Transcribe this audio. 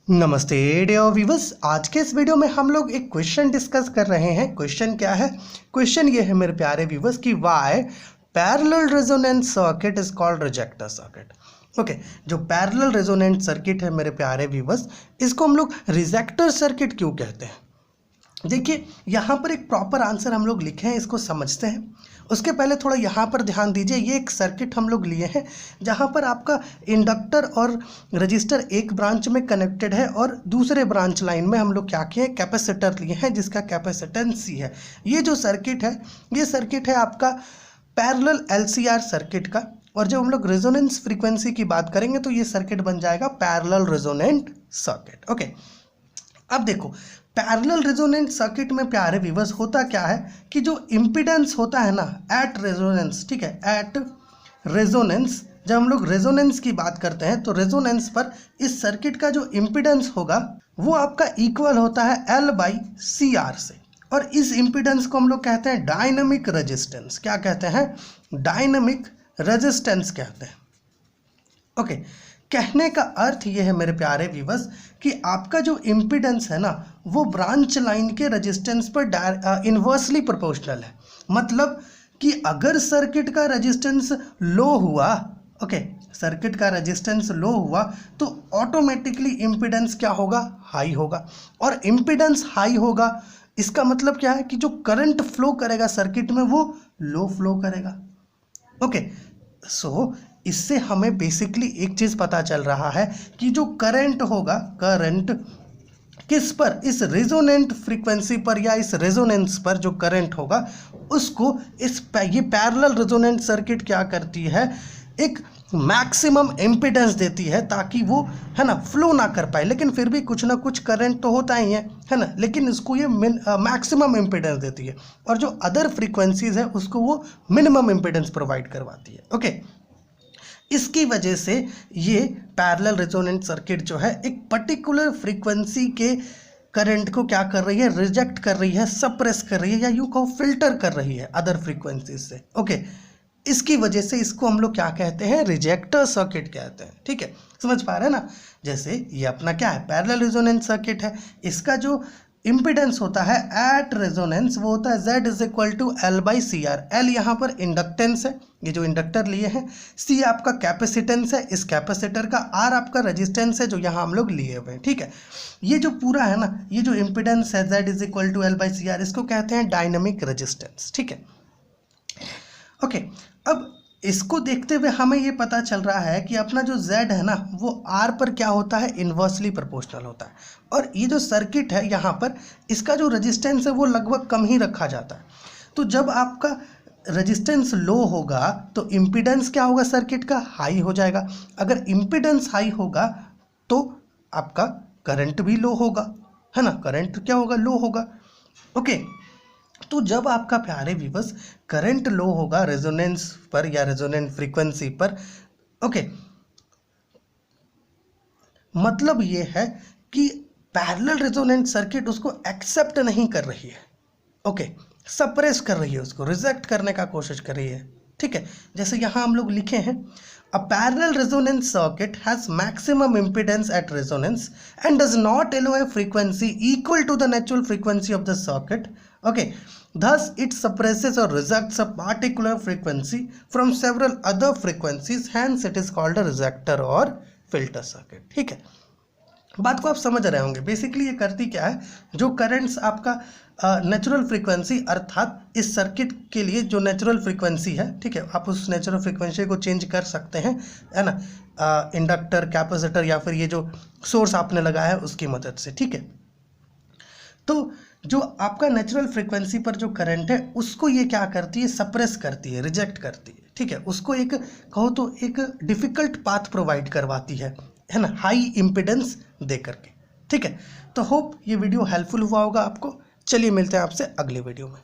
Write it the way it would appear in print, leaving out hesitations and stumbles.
नमस्ते dear viewers, आज के इस वीडियो में हम लोग एक क्वेश्चन डिस्कस कर रहे हैं। क्वेश्चन क्या है? क्वेश्चन ये है मेरे प्यारे व्यूअर्स कि why parallel resonance circuit is called ejector circuit. Okay, जो पैरेलल रेजोनेंट सर्किट है मेरे प्यारे व्यूअर्स, इसको हम लोग रिजेक्टर सर्किट क्यों कहते हैं? देखिए, यहाँ पर एक प्रॉपर आंसर हम लोग लिखे हैं, इसको समझते हैं। उसके पहले थोड़ा यहाँ पर ध्यान दीजिए। ये एक सर्किट हम लोग लिए हैं जहाँ पर आपका इंडक्टर और रजिस्टर एक ब्रांच में कनेक्टेड है और दूसरे ब्रांच लाइन में हम लोग क्या किए, कैपेसिटर लिए हैं जिसका कैपेसिटेंस C है। ये जो सर्किट है, ये सर्किट है आपका पैरेलल LCR सर्किट का। और जब हम लोग रेजोनेंस फ्रीक्वेंसी की बात करेंगे तो ये सर्किट बन जाएगा पैरेलल रेजोनेंट सर्किट। ओके, अब देखो, पैरेलल रेजोनेंट सर्किट में प्यारे व्यूअर्स होता क्या है कि जो इम्पीडेंस होता है ना एट रेजोनेंस, ठीक है, एट रेजोनेंस, जब हम लोग रेजोनेंस की बात करते हैं तो रेजोनेंस पर इस सर्किट का जो इम्पीडेंस होगा वो आपका इक्वल होता है L/CR से। और इस इम्पीडेंस को हम लोग कहते हैं डायनामिक रेजिस्टेंस। क्या कहते हैं? डायनामिक रेजिस्टेंस कहते हैं। ओके, कहने का अर्थ ये है मेरे प्यारे व्यूअर्स कि आपका जो इम्पीडेंस है ना वो ब्रांच लाइन के रेजिस्टेंस पर इन्वर्सली प्रोपोर्शनल है। मतलब कि अगर सर्किट का रेजिस्टेंस लो हुआ, ओके, सर्किट का रेजिस्टेंस लो हुआ तो ऑटोमेटिकली इम्पीडेंस क्या होगा? हाई होगा। और इम्पीडेंस हाई होगा इसका मतलब क्या है कि जो करंट फ्लो करेगा सर्किट में वो लो फ्लो करेगा। ओके, सो इससे हमें बेसिकली एक चीज़ पता चल रहा है कि जो करंट होगा, करंट किस पर, इस रेजोनेंट फ्रीक्वेंसी पर या इस रेजोनेंस पर जो करंट होगा उसको ये पैरेलल रेजोनेंट सर्किट क्या करती है, एक मैक्सिमम इम्पीडेंस देती है ताकि वो, है ना, फ्लो ना कर पाए। लेकिन फिर भी कुछ ना कुछ करंट तो होता ही है ना, लेकिन इसको ये मैक्सिमम इम्पीडेंस देती है। और जो अदर फ्रीक्वेंसीज है उसको वो मिनिमम इम्पीडेंस प्रोवाइड करवाती है। ओके, इसकी वजह से ये पैरेलल रेजोनेंट सर्किट जो है एक पर्टिकुलर फ्रीक्वेंसी के करंट को क्या कर रही है? रिजेक्ट कर रही है, सप्रेस कर रही है, या यूं कहो फिल्टर कर रही है अदर फ्रीक्वेंसीज से। ओके, इसकी वजह से इसको हम लोग क्या कहते हैं? रिजेक्टर सर्किट कहते हैं। ठीक है, समझ पा रहे हैं ना? जैसे ये अपना क्या है? पैरेलल रेजोनेंट सर्किट है। इसका जो इम्पीडेंस होता है एट रेजोनेंस वो होता है Z=L/CR। L यहाँ पर इंडक्टेंस है, ये जो इंडक्टर लिए हैं। C आपका कैपेसिटेंस है, इस कैपेसिटर का। R आपका रेजिस्टेंस है जो यहाँ हम लोग लिए हुए हैं। ठीक है, ये जो पूरा है ना, ये जो इम्पीडेंस है Z=L/CR, इसको कहते हैं डायनामिक रेजिस्टेंस। ठीक है, ओके, अब इसको देखते हुए हमें ये पता चल रहा है कि अपना जो Z है ना वो R पर क्या होता है? इन्वर्सली प्रोपोर्शनल होता है। और ये जो सर्किट है यहाँ पर, इसका जो रेजिस्टेंस है वो लगभग कम ही रखा जाता है। तो जब आपका रेजिस्टेंस लो होगा तो इम्पीडेंस क्या होगा? सर्किट का हाई हो जाएगा। अगर इम्पीडेंस हाई होगा तो आपका करंट भी लो होगा, है ना, करंट क्या होगा? लो होगा। ओके, तो जब आपका प्यारे व्यूअर्स करंट लो होगा रेजोनेंस पर या रेजोनेंट फ्रीक्वेंसी पर, ओके, मतलब ये है कि पैरेलल रेजोनेंट सर्किट उसको एक्सेप्ट नहीं कर रही है। ओके, सप्रेस कर रही है, उसको रिजेक्ट करने का कोशिश कर रही है। ठीक है, जैसे यहाँ हम लोग लिखे हैं, a parallel resonance circuit has maximum impedance at resonance and does not allow a frequency equal to the natural frequency of the circuit. Okay, thus it suppresses or rejects a particular frequency from several other frequencies, hence it is called a rejector or filter circuit. ठीक है, बात को आप समझ रहे होंगे। Basically ये करती क्या है, जो करंट्स आपका नेचुरल फ्रीक्वेंसी, अर्थात इस सर्किट के लिए जो नेचुरल फ्रीक्वेंसी है, ठीक है, आप उस नेचुरल फ्रीक्वेंसी को चेंज कर सकते हैं, है ना, इंडक्टर, कैपेसिटर या फिर ये जो सोर्स आपने लगाया है उसकी मदद से। ठीक है, तो जो आपका नेचुरल फ्रीक्वेंसी पर जो करंट है उसको ये क्या करती है? सप्रेस करती है, रिजेक्ट करती है। ठीक है, उसको एक कहो तो एक डिफ़िकल्ट पाथ प्रोवाइड करवाती है ना, हाई इम्पीडेंस दे करके। ठीक है, तो होप ये वीडियो हेल्पफुल हुआ होगा आपको। चलिए मिलते हैं आपसे अगले वीडियो में।